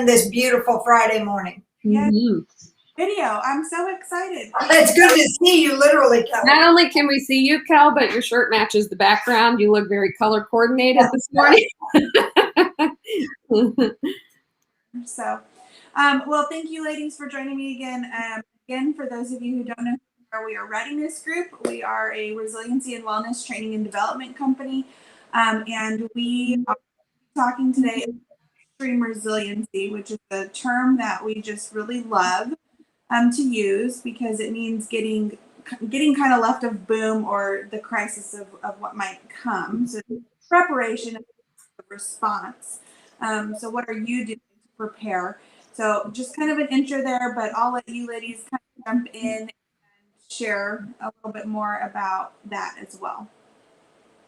this beautiful Friday morning. Yes. Video. I'm so excited. It's good to see you, literally, Kelly. Not only can we see you, Kel, but your shirt matches the background. You look very color coordinated this morning. So, well, thank you, ladies, for joining me again. Again, for those of you who don't know, we are Readiness Group. We are a resiliency and wellness training and development company, and we are talking today about extreme resiliency, which is a term that we just really love to use because it means getting kind of left of boom or the crisis of what might come. So preparation and response. So what are you doing to prepare? So just kind of an intro there, but I'll let you ladies kind of jump in and share a little bit more about that as well.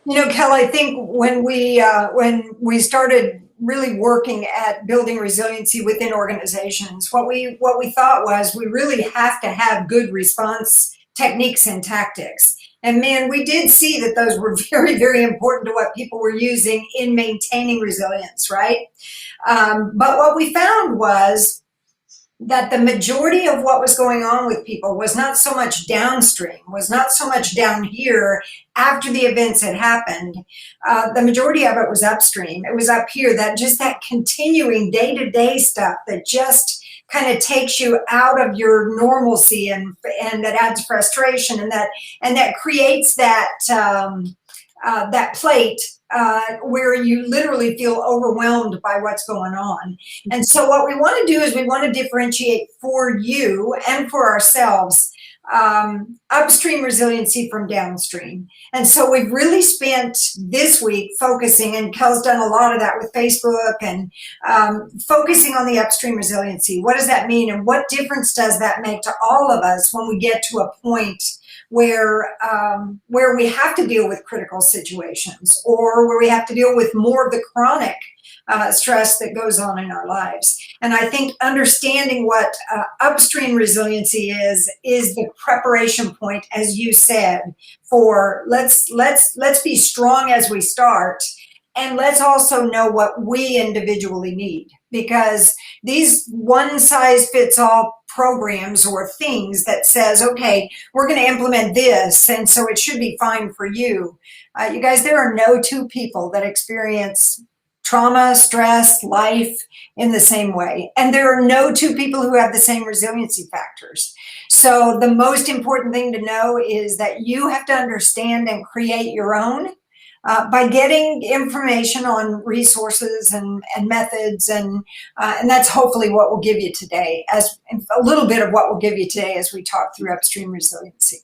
You know, Kel, I think when we started really working at building resiliency within organizations, what we thought was we really have to have good response techniques and tactics. And man, we did see that those were very, very important to what people were using in maintaining resilience, right? But what we found was that the majority of what was going on with people was not so much downstream, was not so much down here after the events had happened. The majority of it was upstream. It was up here, that just that continuing day-to-day stuff that just kind of takes you out of your normalcy and that adds frustration and that creates that that plate where you literally feel overwhelmed by what's going on. And so what we want to do is we want to differentiate for you and for ourselves upstream resiliency from downstream. And so we've really spent this week focusing, and Kel's done a lot of that with Facebook, and focusing on the upstream resiliency. What does that mean, and what difference does that make to all of us when we get to a point where we have to deal with critical situations, or where we have to deal with more of the chronic stress that goes on in our lives. And I think understanding what upstream resiliency is the preparation point, as you said, for let's be strong as we start, and let's also know what we individually need, because these one-size-fits-all programs or things that says, okay, we're going to implement this, and so it should be fine for you. You guys, there are no two people that experience trauma, stress, life in the same way. And there are no two people who have the same resiliency factors. So the most important thing to know is that you have to understand and create your own by getting information on resources and methods, and that's hopefully what we'll give you today, as a little bit of what we'll give you today as we talk through upstream resiliency.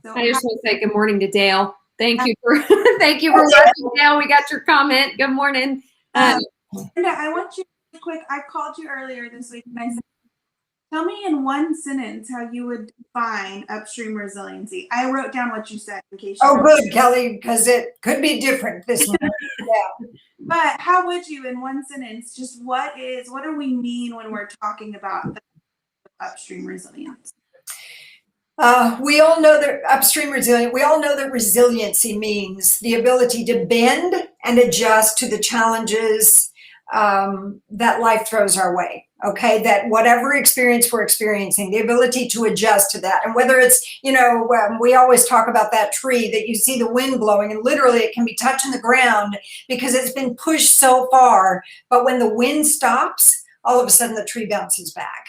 So I just want to say good morning to Dale. Thank you for watching, Dale. We got your comment. Good morning. Brenda, I want you to quick. I called you earlier this week and I said, tell me in one sentence how you would define upstream resiliency. I wrote down what you said in case you good, Kelly, because it could be different this morning. Yeah. But how would you, in one sentence, just what do we mean when we're talking about the upstream resilience? We all know that we all know that resiliency means the ability to bend and adjust to the challenges that life throws our way. Okay, that whatever experience we're experiencing, the ability to adjust to that. And whether it's, we always talk about that tree that you see the wind blowing and literally it can be touching the ground because it's been pushed so far. But when the wind stops, all of a sudden the tree bounces back.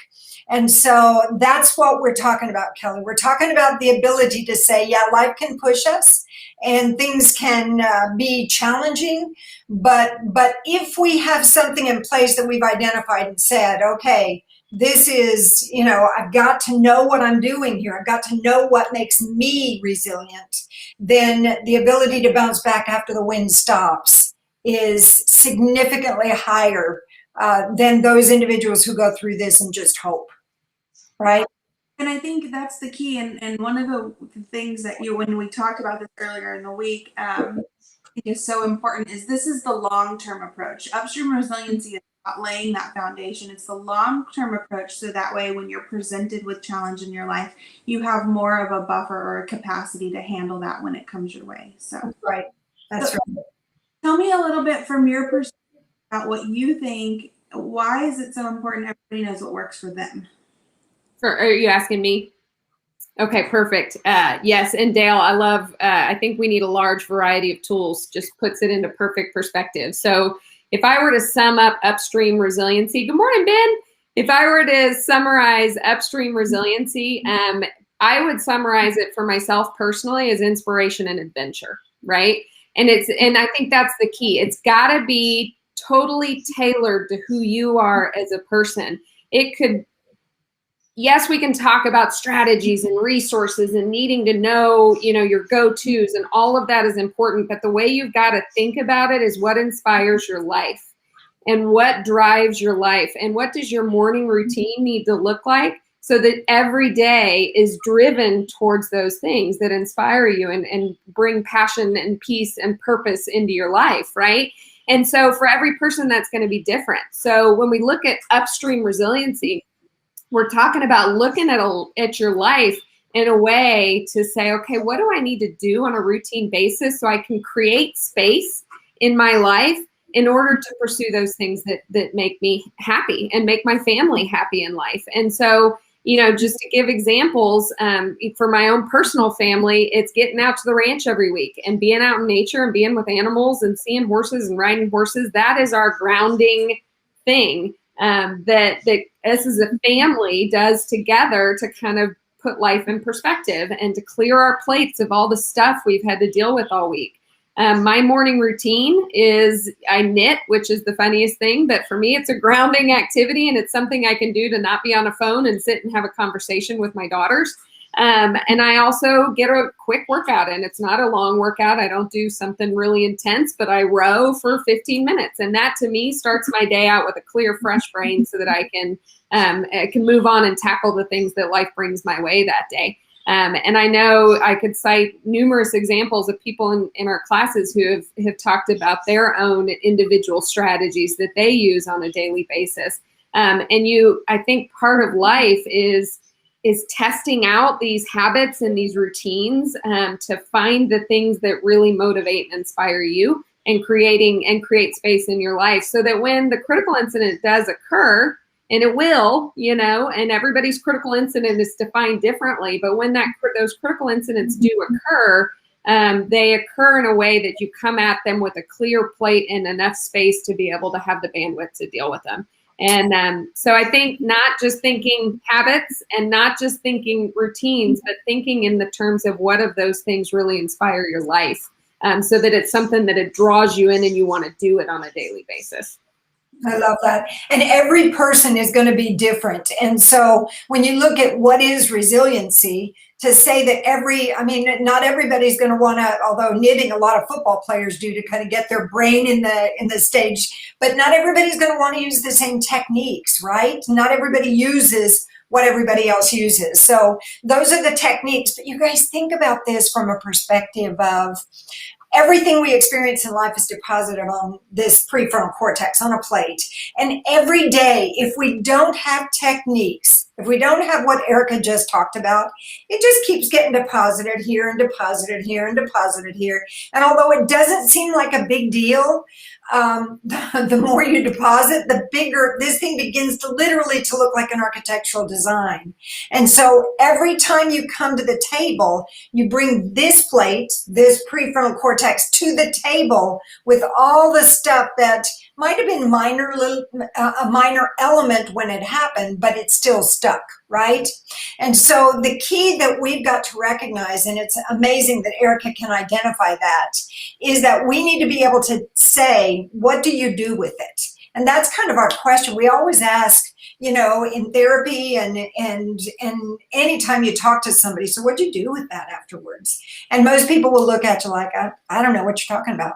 And so that's what we're talking about, Kelly. We're talking about the ability to say, yeah, life can push us and things can be challenging. But if we have something in place that we've identified and said, okay, this is, I've got to know what I'm doing here. I've got to know what makes me resilient. Then the ability to bounce back after the wind stops is significantly higher than those individuals who go through this and just hope. Right. And I think that's the key. And one of the things that when we talked about this earlier in the week, is so important is this is the long-term approach. Upstream resiliency is about laying that foundation. It's the long-term approach. So that way, when you're presented with challenge in your life, you have more of a buffer or a capacity to handle that when it comes your way. So, right. That's right. Tell me a little bit from your perspective about what you think Why is it so important everybody knows what works for them? Are you asking me? Okay, perfect. Yes, and Dale, I love, I think we need a large variety of tools, just puts it into perfect perspective. So if I were to sum up upstream resiliency, good morning, Ben. If I were to summarize upstream resiliency, I would summarize it for myself personally as inspiration and adventure, right? And I think that's the key. It's gotta be totally tailored to who you are as a person. It could, yes, we can talk about strategies and resources and needing to know, your go-tos, and all of that is important. But the way you've got to think about it is what inspires your life and what drives your life, and what does your morning routine need to look like so that every day is driven towards those things that inspire you and bring passion and peace and purpose into your life, right? And so for every person, that's going to be different. So when we look at upstream resiliency, we're talking about looking at your life in a way to say, okay, what do I need to do on a routine basis so I can create space in my life in order to pursue those things that make me happy and make my family happy in life. And so, just to give examples, for my own personal family, it's getting out to the ranch every week and being out in nature and being with animals and seeing horses and riding horses. That is our grounding thing. That us as a family does together to kind of put life in perspective and to clear our plates of all the stuff we've had to deal with all week. My morning routine is I knit, which is the funniest thing, but for me, it's a grounding activity, and it's something I can do to not be on a phone and sit and have a conversation with my daughters. And I also get a quick workout in. It's not a long workout. I don't do something really intense, but I row for 15 minutes. And that to me starts my day out with a clear, fresh brain so that I can move on and tackle the things that life brings my way that day. And I know I could cite numerous examples of people in our classes who have talked about their own individual strategies that they use on a daily basis. I think part of life is testing out these habits and these routines to find the things that really motivate and inspire you, and create space in your life so that when the critical incident does occur, and it will, and everybody's critical incident is defined differently, but when those critical incidents do occur, they occur in a way that you come at them with a clear plate and enough space to be able to have the bandwidth to deal with them. And so I think not just thinking habits and not just thinking routines, but thinking in the terms of what of those things really inspire your life, so that it's something that it draws you in and you want to do it on a daily basis. I love that. And every person is going to be different. And so when you look at what is resiliency, to say that not everybody's going to want to, although knitting, a lot of football players do to kind of get their brain in the stage, but not everybody's going to want to use the same techniques, right? Not everybody uses what everybody else uses. So those are the techniques. But you guys think about this from a perspective of everything we experience in life is deposited on this prefrontal cortex on a plate. And every day, if we don't have techniques, if we don't have what Erica just talked about, it just keeps getting deposited here and deposited here and deposited here. And although it doesn't seem like a big deal, the more you deposit, the bigger this thing begins to literally to look like an architectural design. And so every time you come to the table, you bring this plate, this prefrontal cortex, to the table with all the stuff that might have been a minor element when it happened, but it's still stuck, right? And so the key that we've got to recognize, and it's amazing that Erica can identify that, is that we need to be able to say, what do you do with it? And that's kind of our question. We always ask, in therapy and anytime you talk to somebody, so what'd you do with that afterwards? And most people will look at you like, I don't know what you're talking about.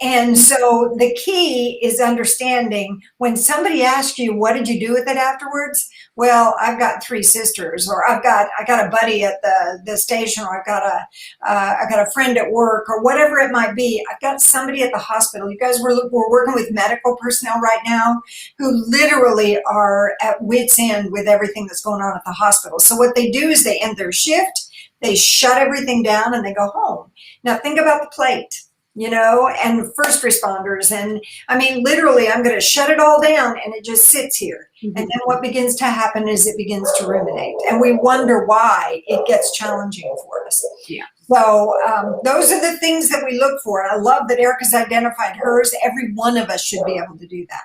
And so the key is understanding when somebody asks you, what did you do with it afterwards? Well, I've got 3 sisters, or I got a buddy at the station, or I got a friend at work, or whatever it might be. I've got somebody at the hospital. You guys, we're working with medical personnel right now who literally are at wit's end with everything that's going on at the hospital. So what they do is they end their shift, they shut everything down, and they go home. Now think about the plate. and first responders. And I mean, literally, I'm going to shut it all down and it just sits here. Mhm. And then what begins to happen is it begins to ruminate. And we wonder why it gets challenging for us. Yeah. So those are the things that we look for. I love that Erica's identified hers. Every one of us should be able to do that.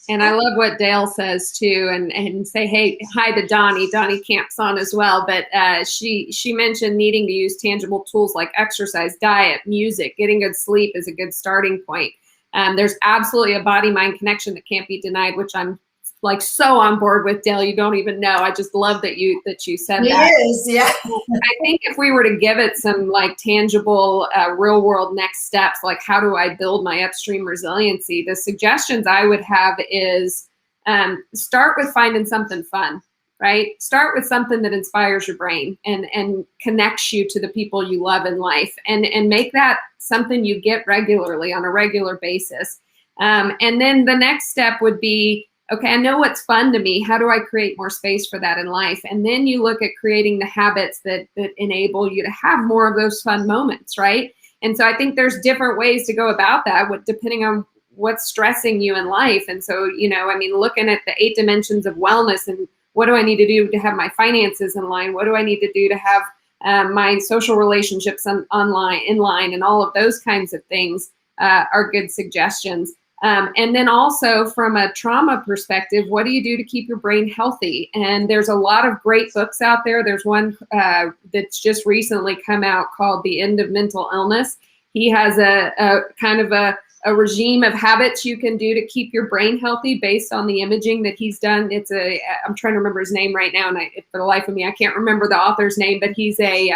And I love what Dale says too, and say, hey, hi to Donnie. Donnie camps on as well, but she mentioned needing to use tangible tools like exercise, diet, music. Getting good sleep is a good starting point. There's absolutely a body-mind connection that can't be denied, which I'm like so on board with, Dale. You don't even know. I just love that you said that. It is, yeah. I think if we were to give it some like tangible, real world next steps, like how do I build my upstream resiliency? The suggestions I would have is start with finding something fun, right? Start with something that inspires your brain and connects you to the people you love in life, and make that something you get regularly on a regular basis. And then the next step would be, okay, I know what's fun to me. How do I create more space for that in life? And then you look at creating the habits that enable you to have more of those fun moments, right? And so I think there's different ways to go about that, depending on what's stressing you in life. And so, looking at the 8 dimensions of wellness and what do I need to do to have my finances in line? What do I need to do to have my social relationships in line, and all of those kinds of things are good suggestions. And then also from a trauma perspective, what do you do to keep your brain healthy? And there's a lot of great books out there. There's one that's just recently come out called The End of Mental Illness. He has a kind of a regime of habits you can do to keep your brain healthy based on the imaging that he's done. I'm trying to remember his name right now, and for the life of me, I can't remember the author's name, but he's a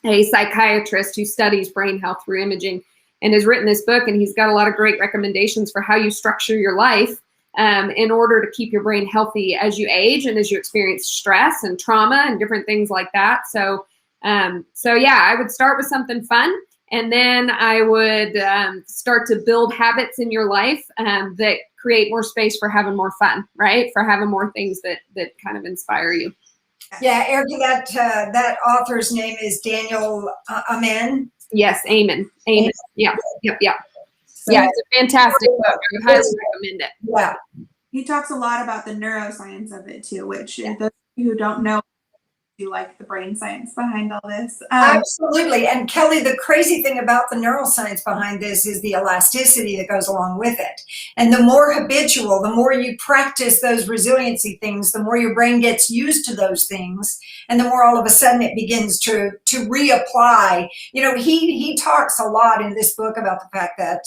psychiatrist who studies brain health through imaging, and has written this book, and he's got a lot of great recommendations for how you structure your life in order to keep your brain healthy as you age and as you experience stress and trauma and different things like that. So yeah, I would start with something fun, and then I would start to build habits in your life that create more space for having more fun, right? For having more things that kind of inspire you. Yeah, Erica, that author's name is Daniel Amen. Yes, Amen. Yep. So, yeah, it's a fantastic book. I would highly recommend it. Yeah. He talks a lot about the neuroscience of it too, which those of you who don't know, do like the brain science behind all this. Absolutely. And Kelly, the crazy thing about the neuroscience behind this is the elasticity that goes along with it. And the more habitual, the more you practice those resiliency things, the more your brain gets used to those things. And the more all of a sudden it begins to reapply. He talks a lot in this book about the fact that,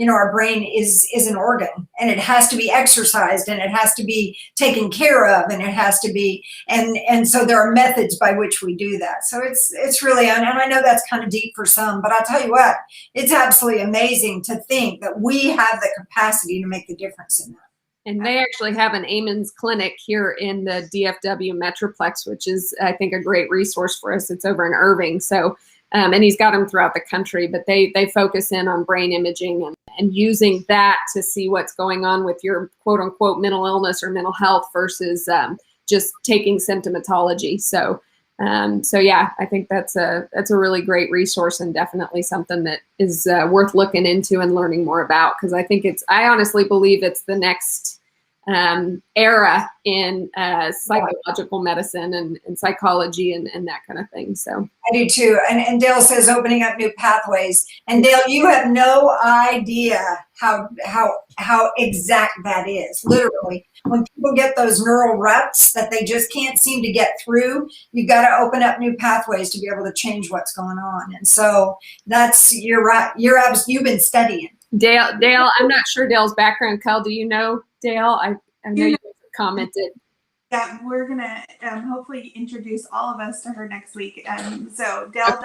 our brain is an organ, and it has to be exercised, and it has to be taken care of, and it has to be, and so there are methods by which we do that. So it's really, and I know that's kind of deep for some, but I'll tell you what, it's absolutely amazing to think that we have the capacity to make the difference in that. And they actually have an Amen's clinic here in the DFW Metroplex, which is, I think, a great resource for us. It's over in Irving. So, and he's got them throughout the country, but they focus in on brain imaging and using that to see what's going on with your quote unquote mental illness or mental health versus just taking symptomatology. So yeah, I think that's a really great resource, and definitely something that is worth looking into and learning more about, because I honestly believe it's the next era in psychological medicine and psychology and that kind of thing. So I do too. And Dale says opening up new pathways. And Dale, you have no idea how exact that is. Literally, when people get those neural ruts that they just can't seem to get through, you've got to open up new pathways to be able to change what's going on. And so you're right. You've been studying. Dale, I'm not sure Dale's background. Kel, do you know Dale? I know you commented. Yeah, we're gonna hopefully introduce all of us to her next week. So Dale,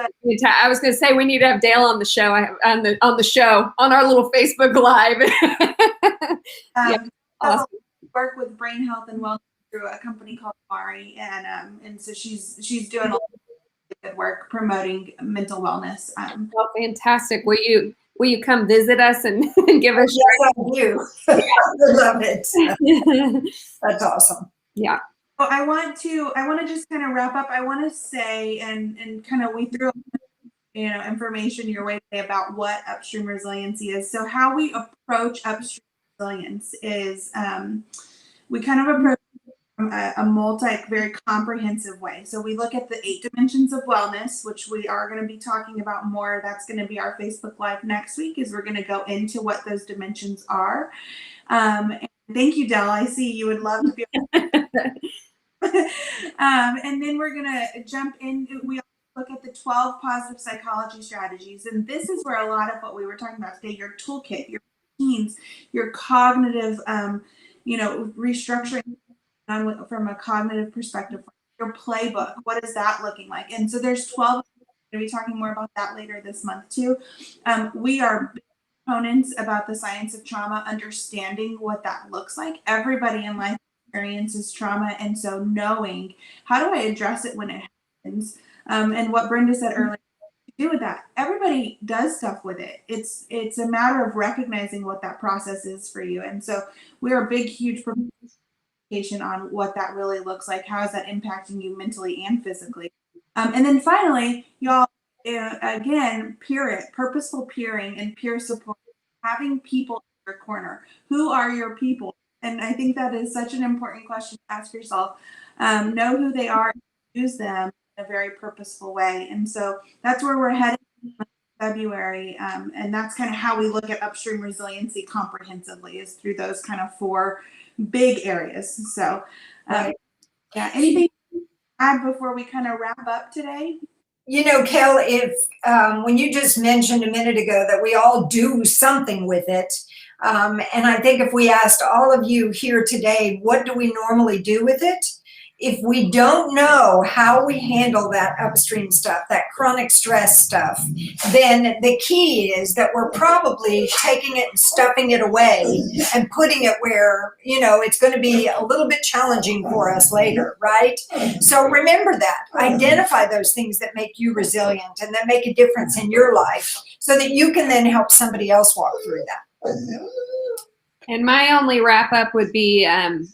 I was gonna say we need to have Dale on the show. On our little Facebook Live. Awesome. Work with brain health and wellness through a company called Mari, and so she's doing a lot of good work promoting mental wellness. Oh, fantastic! Will you come visit us and give us? Yes, I do. I love it. That's awesome. Yeah. Well, I want to just kind of wrap up. I want to say and kind of we threw information your way today about what upstream resiliency is. So how we approach upstream resilience is we kind of approach from a very comprehensive way. So we look at the 8 dimensions of wellness, which we are going to be talking about more. That's going to be our Facebook Live next week, is we're going to go into what those dimensions are. And thank you, Del. I see you would love to be and then we're going to jump in. We look at the 12 positive psychology strategies. And this is where a lot of what we were talking about today, your toolkit, your routines, your cognitive, restructuring from a cognitive perspective, your playbook, what is that looking like? And so there's 12. We're going to be talking more about that later this month too. We are big proponents about the science of trauma, understanding what that looks like. Everybody in life experiences trauma, and so knowing how do I address it when it happens, and what Brenda said earlier, to do with that. Everybody does stuff with it. It's a matter of recognizing what that process is for you, and so we're a big, huge on what that really looks like. How is that impacting you mentally and physically? And then finally, y'all, again, purposeful peering and peer support, having people in your corner. Who are your people? And I think that is such an important question to ask yourself. Know who they are, and use them in a very purposeful way. And so that's where we're headed in February. And that's kind of how we look at upstream resiliency comprehensively, is through those kind of 4 big areas. So, yeah, anything to add before we kind of wrap up today? Kel, if when you just mentioned a minute ago that we all do something with it, and I think if we asked all of you here today, what do we normally do with it? If we don't know how we handle that upstream stuff, that chronic stress stuff, then the key is that we're probably taking it and stuffing it away and putting it where, it's going to be a little bit challenging for us later, right? So remember that. Identify those things that make you resilient and that make a difference in your life so that you can then help somebody else walk through that. And my only wrap up would be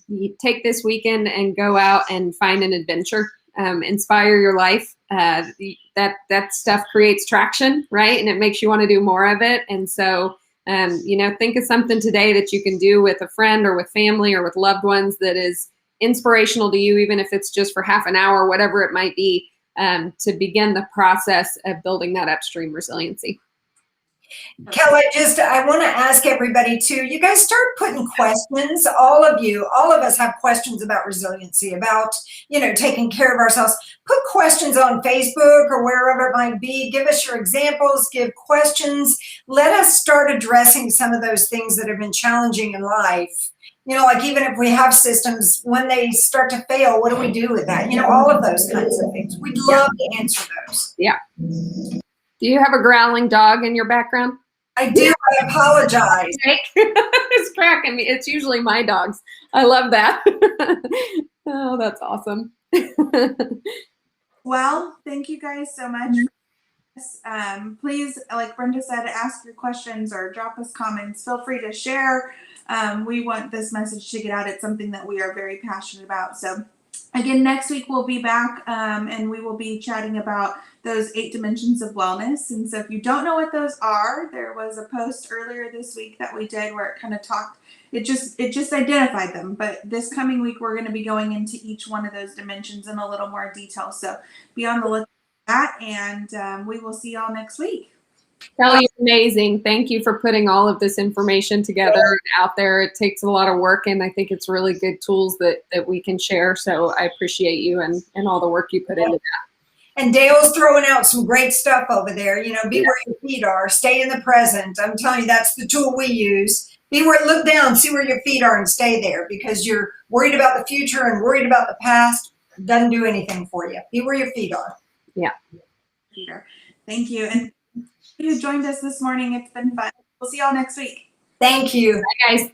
you take this weekend and go out and find an adventure, inspire your life. That stuff creates traction, right? And it makes you want to do more of it. And so, think of something today that you can do with a friend or with family or with loved ones that is inspirational to you, even if it's just for half an hour, whatever it might be, to begin the process of building that upstream resiliency. Kel, I want to ask everybody too, you guys start putting questions, all of us have questions about resiliency, about, taking care of ourselves. Put questions on Facebook or wherever it might be. Give us your examples, give questions. Let us start addressing some of those things that have been challenging in life. Like even if we have systems, when they start to fail, what do we do with that? All of those kinds of things. We'd love to answer those. Yeah. Do you have a growling dog in your background? I do. I apologize. It's cracking me. It's usually my dogs. I love that. Oh, that's awesome. Well, thank you guys so much. Please, like Brenda said, ask your questions or drop us comments. Feel free to share. We want this message to get out. It's something that we are very passionate about. So again, next week we'll be back and we will be chatting about those 8 dimensions of wellness. And so if you don't know what those are, there was a post earlier this week that we did where it kind of talked, it just identified them. But this coming week, we're going to be going into each one of those dimensions in a little more detail. So be on the lookout for that, and we will see y'all next week. Kelly, amazing. Thank you for putting all of this information together and out there. It takes a lot of work, and I think it's really good tools that we can share. So I appreciate you and all the work you put into that. And Dale's throwing out some great stuff over there. Be where your feet are. Stay in the present. I'm telling you, that's the tool we use. Look down, see where your feet are, and stay there, because you're worried about the future and worried about the past. Doesn't do anything for you. Be where your feet are. Yeah. Peter, thank you. And you joined us this morning. It's been fun. We'll see y'all next week. Thank you. Bye, guys.